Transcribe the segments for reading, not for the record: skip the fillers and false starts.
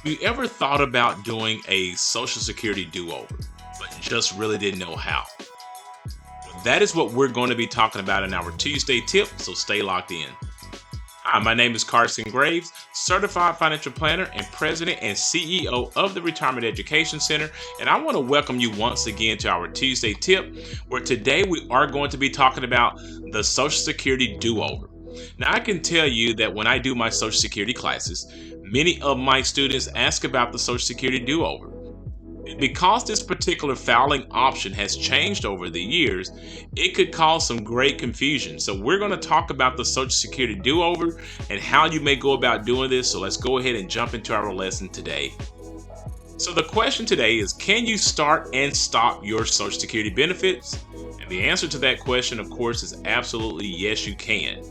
You ever thought about doing a Social Security do-over, but just really didn't know how? That is what we're going to be talking about in our Tuesday tip, so stay locked in. Hi, my name is Carson Graves, Certified Financial Planner and President and CEO of the Retirement Education Center, and I want to welcome you once again to our Tuesday tip, where today we are going to be talking about the Social Security do-over. Now, I can tell you that when I do my Social Security classes, many of my students ask about the Social Security do-over. Because this particular filing option has changed over the years, it could cause some great confusion. So we're going to talk about the Social Security do-over and how you may go about doing this. So let's go ahead and jump into our lesson today. So the question today is, can you start and stop your Social Security benefits? And the answer to that question, of course, is absolutely yes, you can.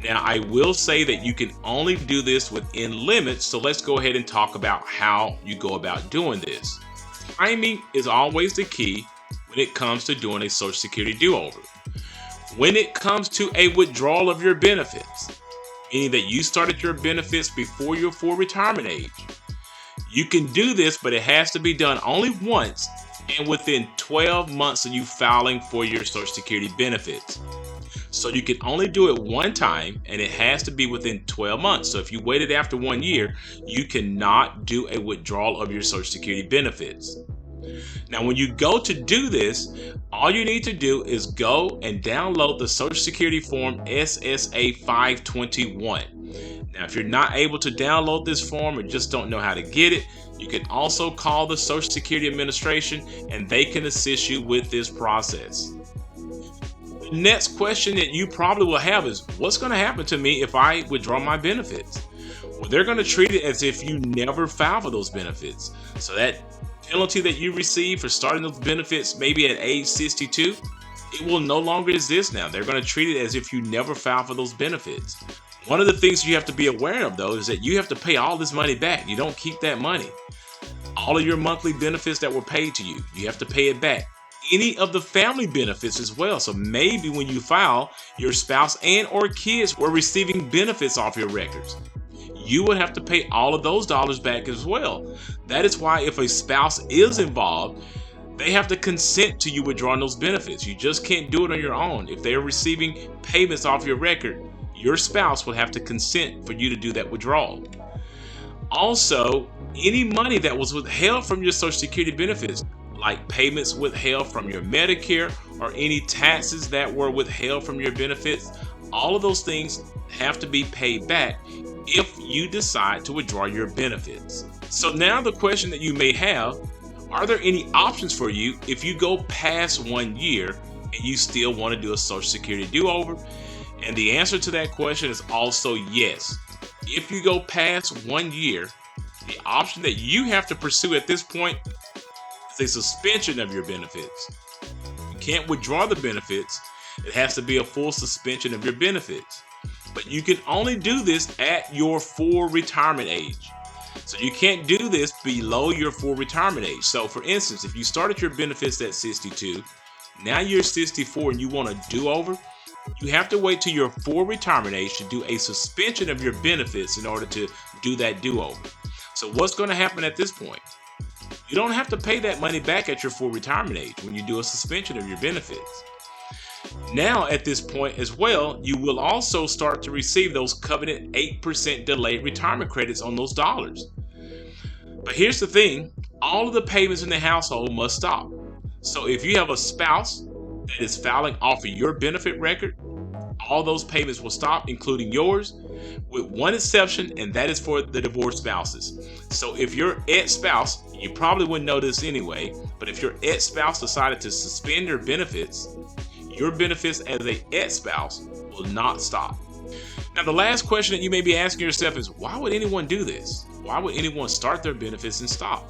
Now, I will say that you can only do this within limits. So let's go ahead and talk about how you go about doing this. Timing is always the key when it comes to doing a Social Security do-over. When it comes to a withdrawal of your benefits, meaning that you started your benefits before your full retirement age, you can do this, but it has to be done only once and within 12 months of you filing for your Social Security benefits. So you can only do it one time, and it has to be within 12 months. So if you waited after 1 year, you cannot do a withdrawal of your Social Security benefits. Now, when you go to do this, all you need to do is go and download the Social Security form SSA 521. Now, if you're not able to download this form or just don't know how to get it, you can also call the Social Security Administration and they can assist you with this process. The next question that you probably will have is, what's going to happen to me if I withdraw my benefits? Well, they're going to treat it as if you never filed for those benefits. So that penalty that you receive for starting those benefits maybe at age 62, it will no longer exist now. They're going to treat it as if you never filed for those benefits. One of the things you have to be aware of, though, is that you have to pay all this money back. You don't keep that money. All of your monthly benefits that were paid to you, you have to pay it back. Any of the family benefits as well. So maybe when you file, your spouse and or kids were receiving benefits off your records. You would have to pay all of those dollars back as well. That is why if a spouse is involved, they have to consent to you withdrawing those benefits. You just can't do it on your own. If they're receiving payments off your record, your spouse will have to consent for you to do that withdrawal. Also, any money that was withheld from your Social Security benefits, like payments withheld from your Medicare or any taxes that were withheld from your benefits, all of those things have to be paid back if you decide to withdraw your benefits. So now the question that you may have, are there any options for you if you go past 1 year and you still want to do a Social Security do-over? And the answer to that question is also yes. If you go past 1 year, the option that you have to pursue at this point is a suspension of your benefits. You can't withdraw the benefits. It has to be a full suspension of your benefits. But you can only do this at your full retirement age. So you can't do this below your full retirement age. So for instance, if you started your benefits at 62, now you're 64 and you want a do-over, you have to wait till your full retirement age to do a suspension of your benefits in order to do that do-over. So what's going to happen at this point? You don't have to pay that money back at your full retirement age when you do a suspension of your benefits. Now, at this point as well, you will also start to receive those covenant 8% delayed retirement credits on those dollars. But here's the thing, all of the payments in the household must stop. So if you have a spouse that is filing off of your benefit record, all those payments will stop, including yours, with one exception, and that is for the divorced spouses. So if your ex-spouse, you probably wouldn't know this anyway, but if your ex-spouse decided to suspend your benefits, your benefits as a ex-spouse will not stop. Now, the last question that you may be asking yourself is, why would anyone do this? Why would anyone start their benefits and stop?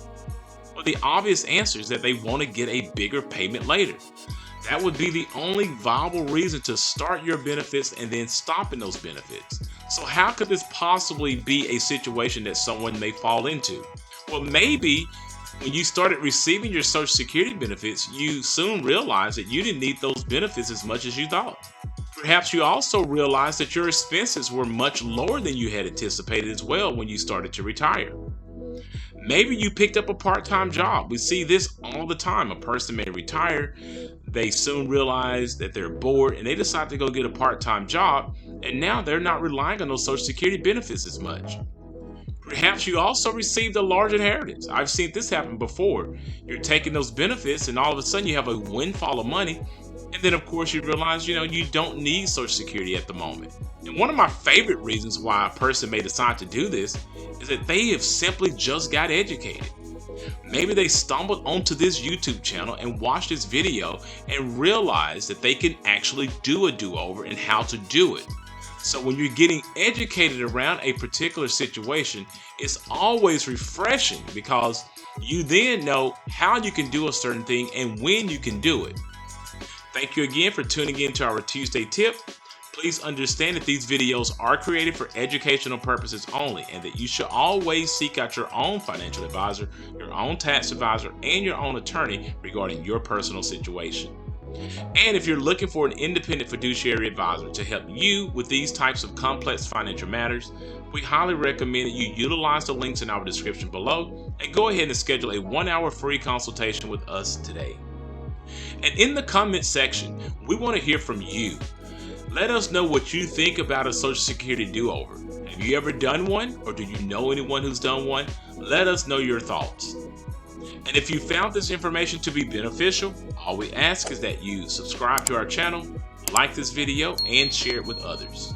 Well, the obvious answer is that they want to get a bigger payment later. That would be the only viable reason to start your benefits and then stopping those benefits. So how could this possibly be a situation that someone may fall into? Well, maybe when you started receiving your Social Security benefits, you soon realized that you didn't need those benefits as much as you thought. Perhaps you also realized that your expenses were much lower than you had anticipated as well when you started to retire. Maybe you picked up a part-time job. We see this all the time. A person may retire, they soon realize that they're bored, and they decide to go get a part-time job, and now they're not relying on those Social Security benefits as much. Perhaps you also received a large inheritance. I've seen this happen before. You're taking those benefits, and all of a sudden you have a windfall of money, and then of course you realize you don't need Social Security at the moment. And one of my favorite reasons why a person may decide to do this is that they have simply just got educated. Maybe they stumbled onto this YouTube channel and watched this video and realized that they can actually do a do-over and how to do it. So when you're getting educated around a particular situation, it's always refreshing because you then know how you can do a certain thing and when you can do it. Thank you again for tuning in to our Tuesday tip. Please understand that these videos are created for educational purposes only, and that you should always seek out your own financial advisor, your own tax advisor, and your own attorney regarding your personal situation. And if you're looking for an independent fiduciary advisor to help you with these types of complex financial matters, we highly recommend that you utilize the links in our description below and go ahead and schedule a 1-hour free consultation with us today. And in the comment section, we want to hear from you. Let us know what you think about a Social Security do-over. Have you ever done one, or do you know anyone who's done one? Let us know your thoughts. And if you found this information to be beneficial, all we ask is that you subscribe to our channel, like this video, and share it with others.